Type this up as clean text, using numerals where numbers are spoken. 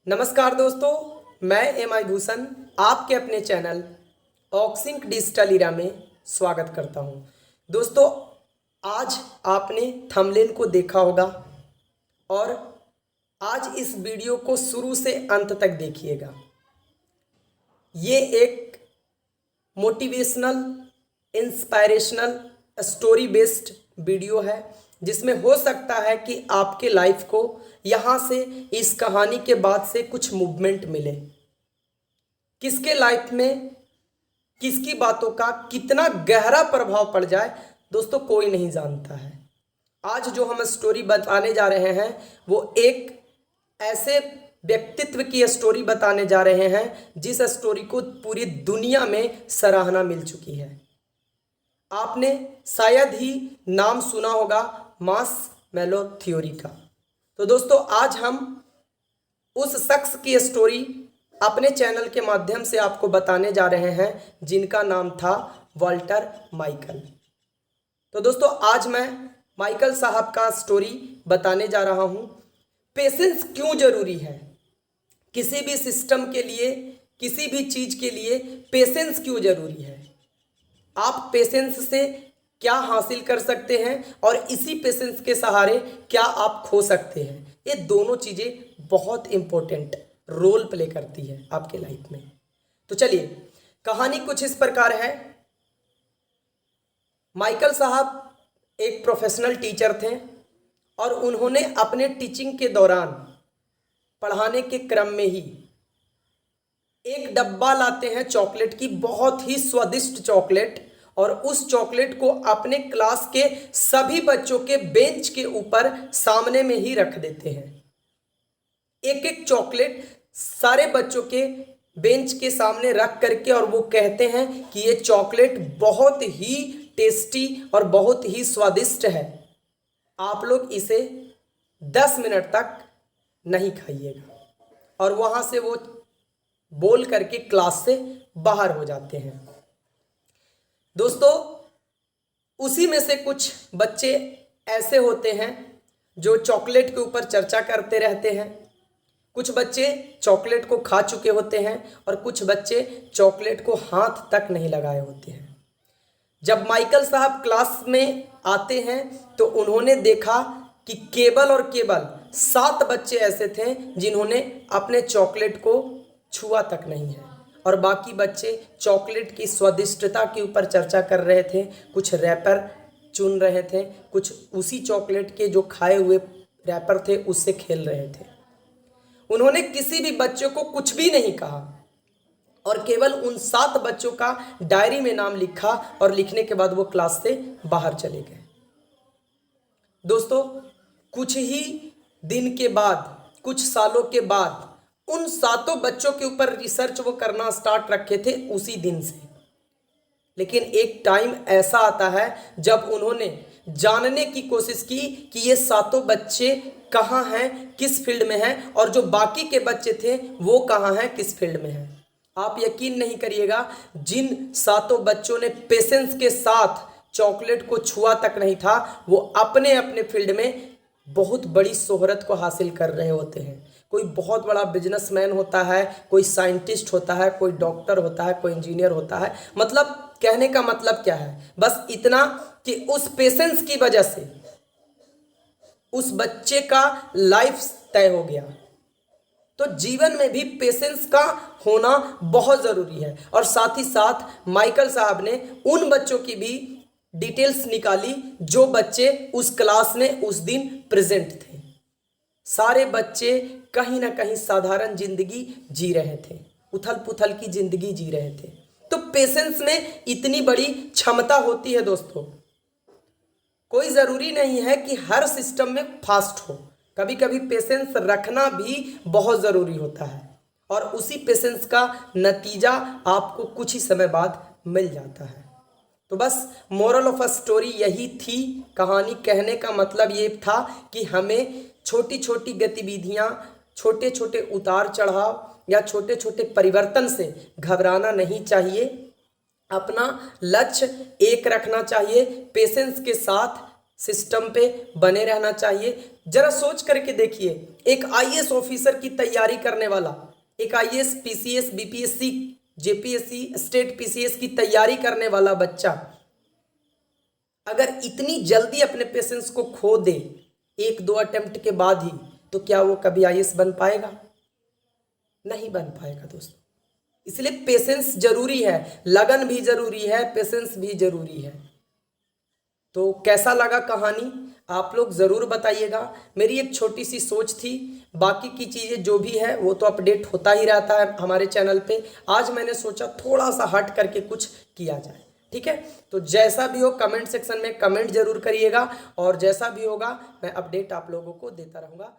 नमस्कार दोस्तों, मैं एम आई भूषण आपके अपने चैनल ऑक्सिंक डिजिटल इरा में स्वागत करता हूं। दोस्तों, आज आपने थंबनेल को देखा होगा और आज इस वीडियो को शुरू से अंत तक देखिएगा। ये एक motivational, inspirational, story based video है जिसमें हो सकता है कि आपके लाइफ को यहाँ से, इस कहानी के बाद से कुछ मूवमेंट मिले। किसके लाइफ में किसकी बातों का कितना गहरा प्रभाव पड़ जाए दोस्तों, कोई नहीं जानता है। आज जो हम स्टोरी बताने जा रहे हैं वो एक ऐसे व्यक्तित्व की स्टोरी बताने जा रहे हैं जिस स्टोरी को पूरी दुनिया में सराहना मिल चुकी है। आपने शायद ही नाम सुना होगा मार्शमैलो थ्योरी का। तो दोस्तों, आज हम उस शख्स की स्टोरी अपने चैनल के माध्यम से आपको बताने जा रहे हैं जिनका नाम था वाल्टर माइकल। तो दोस्तों, आज मैं माइकल साहब का स्टोरी बताने जा रहा हूं। पेशेंस क्यों जरूरी है किसी भी सिस्टम के लिए, किसी भी चीज के लिए पेशेंस क्यों जरूरी है। आप पेशेंस से क्या हासिल कर सकते हैं और इसी पेशेंस के सहारे क्या आप खो सकते हैं। ये दोनों चीज़ें बहुत इंपॉर्टेंट रोल प्ले करती है आपके लाइफ में। तो चलिए, कहानी कुछ इस प्रकार है। माइकल साहब एक प्रोफेशनल टीचर थे और उन्होंने अपने टीचिंग के दौरान, पढ़ाने के क्रम में ही एक डब्बा लाते हैं चॉकलेट की, बहुत ही स्वादिष्ट चॉकलेट, और उस चॉकलेट को अपने क्लास के सभी बच्चों के बेंच के ऊपर सामने में ही रख देते हैं। एक एक चॉकलेट सारे बच्चों के बेंच के सामने रख करके, और वो कहते हैं कि ये चॉकलेट बहुत ही टेस्टी और बहुत ही स्वादिष्ट है, आप लोग इसे 10 मिनट तक नहीं खाइएगा। और वहाँ से वो बोल करके क्लास से बाहर हो जाते हैं। दोस्तों, उसी में से कुछ बच्चे ऐसे होते हैं जो चॉकलेट के ऊपर चर्चा करते रहते हैं। कुछ बच्चे चॉकलेट को खा चुके होते हैं और कुछ बच्चे चॉकलेट को हाथ तक नहीं लगाए होते हैं। जब माइकल साहब क्लास में आते हैं तो उन्होंने देखा कि केवल और केवल 7 बच्चे ऐसे थे जिन्होंने अपने चॉकलेट को छुआ तक नहीं है, और बाकी बच्चे चॉकलेट की स्वादिष्टता के ऊपर चर्चा कर रहे थे। कुछ रैपर चुन रहे थे, कुछ उसी चॉकलेट के जो खाए हुए रैपर थे उससे खेल रहे थे। उन्होंने किसी भी बच्चे को कुछ भी नहीं कहा और केवल उन 7 बच्चों का डायरी में नाम लिखा, और लिखने के बाद वो क्लास से बाहर चले गए। दोस्तों, कुछ ही दिन के बाद, कुछ सालों के बाद उन 7 बच्चों के ऊपर रिसर्च वो करना स्टार्ट रखे थे उसी दिन से। लेकिन एक टाइम ऐसा आता है जब उन्होंने जानने की कोशिश की कि ये 7 बच्चे कहाँ हैं, किस फील्ड में हैं, और जो बाकी के बच्चे थे वो कहाँ हैं, किस फील्ड में हैं। आप यकीन नहीं करिएगा, जिन 7 बच्चों ने पेशेंस के साथ चॉकलेट को छुआ तक नहीं था, वो अपने अपने फील्ड में बहुत बड़ी शोहरत को हासिल कर रहे होते हैं। कोई बहुत बड़ा बिजनेसमैन होता है, कोई साइंटिस्ट होता है, कोई डॉक्टर होता है, कोई इंजीनियर होता है। मतलब कहने का मतलब क्या है, बस इतना कि उस पेशेंस की वजह से उस बच्चे का लाइफ तय हो गया। तो जीवन में भी पेशेंस का होना बहुत ज़रूरी है। और साथ ही साथ माइकल साहब ने उन बच्चों की भी डिटेल्स निकाली जो बच्चे उस क्लास में उस दिन प्रेजेंट थे। सारे बच्चे कहीं ना कहीं साधारण जिंदगी जी रहे थे, उथल पुथल की जिंदगी जी रहे थे। तो पेशेंस में इतनी बड़ी क्षमता होती है दोस्तों। कोई ज़रूरी नहीं है कि हर सिस्टम में फास्ट हो, कभी कभी पेशेंस रखना भी बहुत ज़रूरी होता है, और उसी पेशेंस का नतीजा आपको कुछ ही समय बाद मिल जाता है। तो बस मोरल ऑफ अ स्टोरी यही थी। कहानी कहने का मतलब ये था कि हमें छोटी छोटी गतिविधियाँ, छोटे छोटे उतार चढ़ाव या छोटे छोटे परिवर्तन से घबराना नहीं चाहिए। अपना लक्ष्य एक रखना चाहिए, पेशेंस के साथ सिस्टम पे बने रहना चाहिए। जरा सोच करके देखिए, एक आईएएस ऑफिसर की तैयारी करने वाला, एक IAS, PCS, BPSC, JPSC, state PCS की तैयारी करने वाला बच्चा अगर इतनी जल्दी अपने पेशेंस को खो दे एक दो अटेम्प्ट के बाद ही, तो क्या वो कभी आईएएस बन पाएगा? नहीं बन पाएगा दोस्तों। इसलिए पेशेंस जरूरी है, लगन भी जरूरी है, पेशेंस भी जरूरी है। तो कैसा लगा कहानी आप लोग ज़रूर बताइएगा। मेरी एक छोटी सी सोच थी, बाकी की चीज़ें जो भी है वो तो अपडेट होता ही रहता है हमारे चैनल पे। आज मैंने सोचा थोड़ा सा हट करके कुछ किया जाए, ठीक है। तो जैसा भी हो कमेंट सेक्शन में कमेंट जरूर करिएगा, और जैसा भी होगा मैं अपडेट आप लोगों को देता रहूँगा।